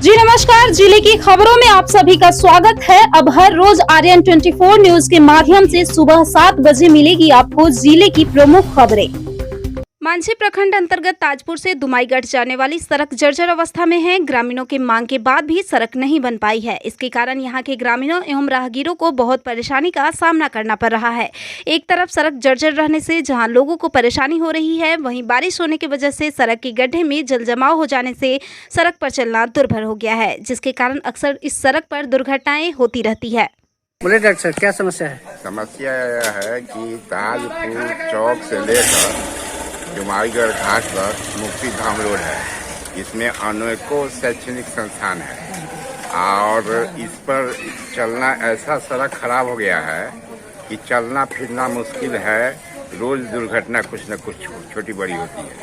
जी नमस्कार, जिले की खबरों में आप सभी का स्वागत है। अब हर रोज आर्यन 24 न्यूज के माध्यम से सुबह 7 बजे मिलेगी आपको जिले की प्रमुख खबरें। मांझी प्रखंड अंतर्गत ताजपुर से दुमाईगढ़ जाने वाली सड़क जर्जर अवस्था में है। ग्रामीणों की मांग के बाद भी सड़क नहीं बन पाई है। इसके कारण यहां के ग्रामीणों एवं राहगीरों को बहुत परेशानी का सामना करना पड़ रहा है। एक तरफ सड़क जर्जर रहने से जहां लोगों को परेशानी हो रही है, वहीं बारिश होने की वजह से सड़क के गड्ढे में जल जमाव हो जाने से सड़क पर चलना दुर्भर हो गया है, जिसके कारण अक्सर इस सड़क पर दुर्घटनाएं होती रहती है। बोले डॉक्टर साहब, क्या समस्या है? समस्या यह है कि ताजपुर चौक से लेकर दुमाईगढ़ घाट तक मुक्ति धाम रोड है। इसमें अनेकों शैक्षणिक संस्थान है और इस पर चलना ऐसा सड़क खराब हो गया है कि चलना फिरना मुश्किल है। रोज दुर्घटना कुछ न कुछ छोटी बड़ी होती है।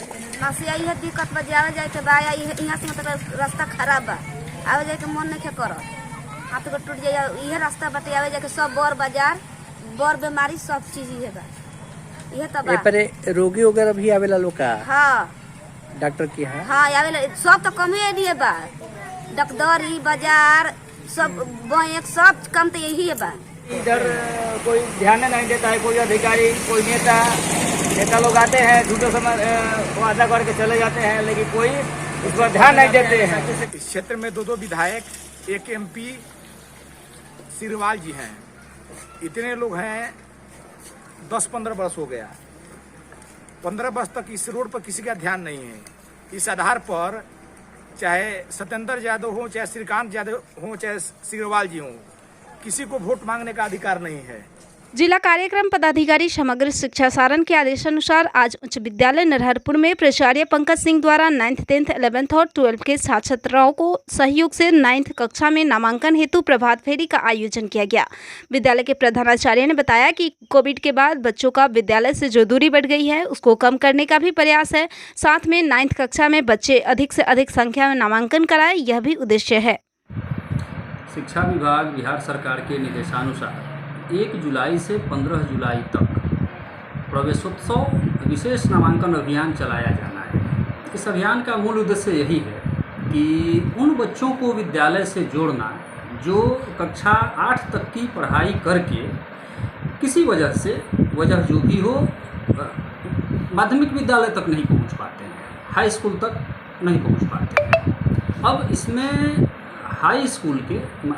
बस यही है दिक्कत बा, जावे जाए के बा यहाँ से मतलब रास्ता खराब बा, आवे जाए के मन नहीं करो, हाथ को टूट जाए। यह रास्ता बटे आवे जाए के सब बड़ बाजार बड़ बीमारी सब चीज है बा। यह तो बा पर रोगी वगैरह भी आवेला लोग का? हाँ, डॉक्टर की है? हाँ आवेला, सब तो कम ही नहीं है बा। डॉक्टरी बाजार सब बैंक सब कम तो यही है बा। इधर कोई ध्यान नहीं देता है, कोई अधिकारी कोई नेता लोग आते हैं, झूठे समय वादा करके चले जाते हैं, लेकिन कोई इस पर ध्यान नहीं देते हैं। इस क्षेत्र में दो विधायक, एक एमपी सिरवाल जी हैं। इतने लोग हैं, 10-15 वर्ष हो गया। 15 वर्ष तक इस रोड पर किसी का ध्यान नहीं है। इस आधार पर चाहे सत्येंद्र यादव हो, चाहे श्रीकांत यादव हो, चाहे सिरवाल जी हो, किसी को वोट मांगने का अधिकार नहीं है। जिला कार्यक्रम पदाधिकारी समग्र शिक्षा सारण के आदेशानुसार आज उच्च विद्यालय नरहरपुर में प्राचार्य पंकज सिंह द्वारा 9th, 10th, 11th और 12th के छात्र छात्राओं को सहयोग से 9th कक्षा में नामांकन हेतु प्रभात फेरी का आयोजन किया गया। विद्यालय के प्रधानाचार्य ने बताया कि कोविड के बाद बच्चों का विद्यालय से जो दूरी बढ़ गई है, उसको कम करने का भी प्रयास है। साथ में 9th कक्षा में बच्चे अधिक से अधिक संख्या में नामांकन कराए, यह भी उद्देश्य है। शिक्षा विभाग बिहार सरकार के निर्देशानुसार 1 जुलाई से 15 जुलाई तक प्रवेशोत्सव विशेष नामांकन अभियान चलाया जाना है। इस अभियान का मूल उद्देश्य यही है कि उन बच्चों को विद्यालय से जोड़ना जो कक्षा 8 तक की पढ़ाई करके किसी वजह जो भी हो माध्यमिक विद्यालय तक नहीं पहुंच पाते हैं, हाई स्कूल तक नहीं पहुंच पाते हैं। अब इसमें हाई स्कूल के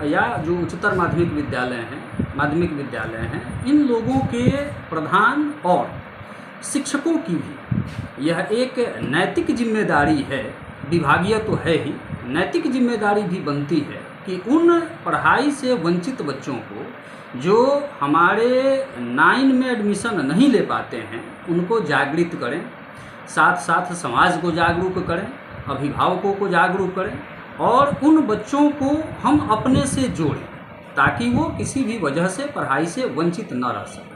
या जो उच्चतर माध्यमिक विद्यालय हैं, इन लोगों के प्रधान और शिक्षकों की भी यह एक नैतिक जिम्मेदारी है, विभागीय तो है ही, नैतिक जिम्मेदारी भी बनती है कि उन पढ़ाई से वंचित बच्चों को जो हमारे 9 में एडमिशन नहीं ले पाते हैं, उनको जागृत करें, साथ साथ समाज को जागरूक करें, अभिभावकों को जागरूक करें और उन बच्चों को हम अपने से जोड़ें ताकि वो किसी भी वजह से पढ़ाई से वंचित न रह सकें।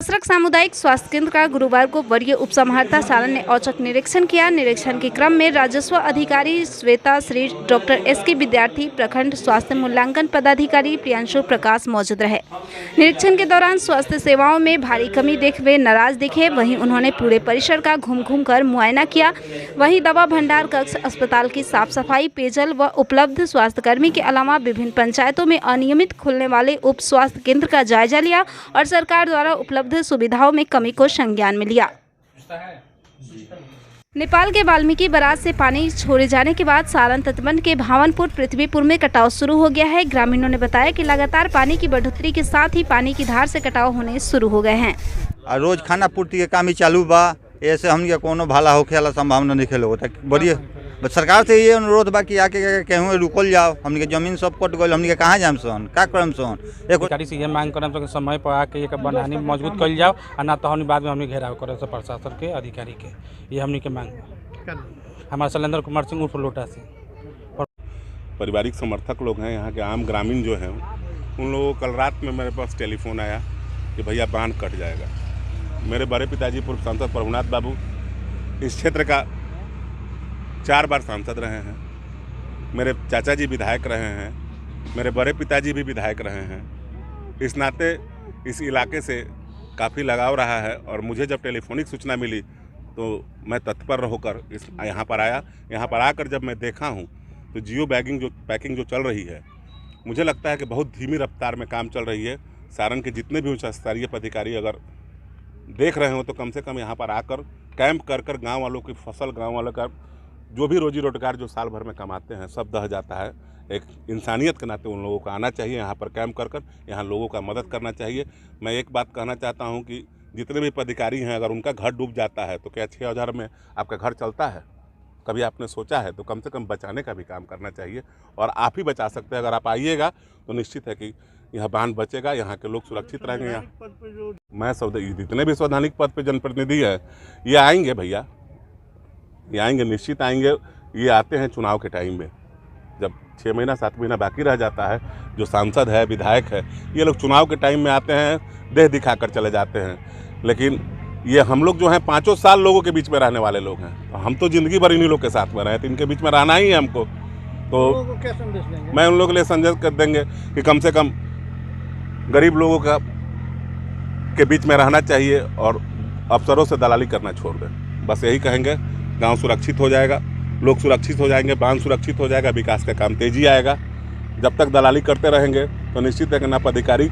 कसरत सामुदायिक स्वास्थ्य केंद्र का गुरुवार को वरीय उपसमाहर्ता सारण ने औचक निरीक्षण किया। निरीक्षण के क्रम में राजस्व अधिकारी श्वेता श्री, डॉक्टर SK विद्यार्थी, प्रखंड स्वास्थ्य मूल्यांकन पदाधिकारी प्रियांशु प्रकाश मौजूद रहे। निरीक्षण के दौरान स्वास्थ्य सेवाओं में भारी कमी देख वे नाराज दिखे। वहीं उन्होंने पूरे परिसर का घूम कर मुआयना किया। वहीं दवा भंडार कक्ष, अस्पताल की साफ सफाई, पेयजल व उपलब्ध स्वास्थ्यकर्मी के अलावा विभिन्न पंचायतों में अनियमित खुलने वाले उप स्वास्थ्य केंद्र का जायजा लिया और सरकार द्वारा उपलब्ध सुविधाओं में कमी को संज्ञान में लिया। नेपाल के वाल्मीकि बराज से पानी छोड़े जाने के बाद सारण तटबंध के भावनपुर पृथ्वीपुर में कटाव शुरू हो गया है। ग्रामीणों ने बताया कि लगातार पानी की बढ़ोतरी के साथ ही पानी की धार से कटाव होने शुरू हो गए हैं। रोज खाना पूर्ति के काम ही चालू बा, ऐसे हमने कोनो भाला होखे वाला संभावना नहीं खेलो होता। बढ़िया सरकार से ये अनुरोध बा कि आके कहूँ रुकल जाओ, हमने के जमीन सब कट गई, हमने के कहाँ जाम सन, का करम सन। अधिकारी से ये मांग करम तो समय पर आके एक बनानी मजबूत कर जाओ और ना तो हमने बाद में हमने घेराव करे से प्रशासन के अधिकारी के, ये हमने के मांग। हमारा शैलेंद्र कुमार सिंह उर्फ लोटा से पारिवारिक समर्थक लोग हैं, यहाँ के आम ग्रामीण जो हैं, उन लोगों को कल रात में मेरे पास टेलीफोन आया कि भैया बांध कट जाएगा। मेरे बड़े पिताजी पूर्व सांसद प्रभुनाथ बाबू इस क्षेत्र का 4 बार सांसद रहे हैं। मेरे चाचा जी विधायक रहे हैं, मेरे बड़े पिताजी भी विधायक रहे हैं। इस नाते इस इलाके से काफ़ी लगाव रहा है और मुझे जब टेलीफोनिक सूचना मिली तो मैं तत्पर होकर यहाँ पर आया। यहाँ पर आकर जब मैं देखा हूँ तो जियो पैकिंग जो चल रही है, मुझे लगता है कि बहुत धीमी रफ्तार में काम चल रही है। सारण के जितने भी उच्च स्तरीय पदाधिकारी अगर देख रहे हो तो कम से कम यहाँ पर आकर कैंप कर गांव वालों की फसल, गांव वालों का जो भी रोजी रोजगार जो साल भर में कमाते हैं सब दह जाता है। एक इंसानियत के नाते उन लोगों को आना चाहिए, यहाँ पर कैंप कर यहाँ लोगों का मदद करना चाहिए। मैं एक बात कहना चाहता हूँ कि जितने भी पदाधिकारी हैं अगर उनका घर डूब जाता है तो क्या 6,000 में आपका घर चलता है? कभी आपने सोचा है? तो कम से कम बचाने का भी काम करना चाहिए और आप ही बचा सकते हैं। अगर आप आइएगा तो निश्चित है कि यह बांध बचेगा, यहाँ के लोग सुरक्षित रहेंगे। यहाँ मैं जितने भी संवैधानिक पद पे जनप्रतिनिधि हैं ये आएंगे भैया, ये आएंगे, निश्चित आएंगे। ये आते हैं चुनाव के टाइम में, जब 6 महीना 7 महीना बाकी रह जाता है। जो सांसद है, विधायक है, ये लोग चुनाव के टाइम में आते हैं, देह दिखाकर चले जाते हैं। लेकिन ये हम लोग जो हैं 5 साल लोगों के बीच में रहने वाले लोग हैं, तो हम तो ज़िंदगी भर इन्हीं लोग के साथ में रहे, तो इनके बीच में रहना ही है हमको। तो क्या संदेश देंगे? मैं उन लोगों के लिए संदेश कर देंगे कि कम से कम गरीब लोगों के बीच में रहना चाहिए और अफसरों से दलाली करना छोड़ दें। बस यही कहेंगे। गांव सुरक्षित हो जाएगा, लोग सुरक्षित हो जाएंगे, बांध सुरक्षित हो जाएगा, विकास का काम तेजी आएगा। जब तक दलाली करते रहेंगे तो निश्चित है कि ना पदाधिकारी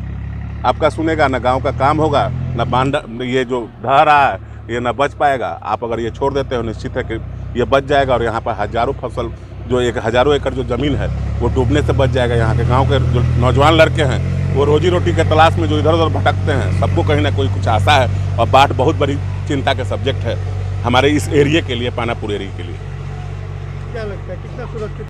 आपका सुनेगा, ना गांव का काम होगा, ना बांध ये जो ढह रहा है ये ना बच पाएगा। आप अगर ये छोड़ देते हो निश्चित है कि ये बच जाएगा और यहाँ पर हज़ारों फसल, जो हज़ारों एकड़ जो ज़मीन है वो डूबने से बच जाएगा। यहाँ के गाँव के जो नौजवान लड़के हैं वो रोजी रोटी के तलाश में जो इधर उधर भटकते हैं, सबको कहीं ना कोई कुछ आशा है। और बाढ़ बहुत बड़ी चिंता का सब्जेक्ट है हमारे इस एरिया के लिए, पानापुर एरिया के लिए। क्या लगता है कितना सुरक्षित?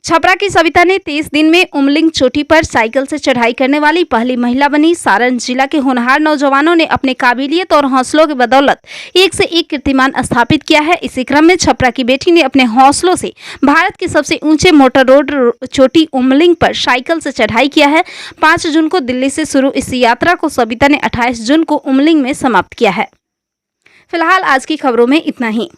छपरा की सविता ने 30 दिन में उमलिंग चोटी पर साइकिल से चढ़ाई करने वाली पहली महिला बनी। सारण जिला के होनहार नौजवानों ने अपने काबिलियत और हौसलों की बदौलत एक से एक कीर्तिमान स्थापित किया है। इसी क्रम में छपरा की बेटी ने अपने हौसलों से भारत के सबसे ऊंचे मोटर रोड चोटी उमलिंग पर साइकिल से चढ़ाई किया है। 5 जून को दिल्ली से शुरू इस यात्रा को सविता ने 28 जून को उमलिंग में समाप्त किया है। फिलहाल आज की खबरों में इतना ही।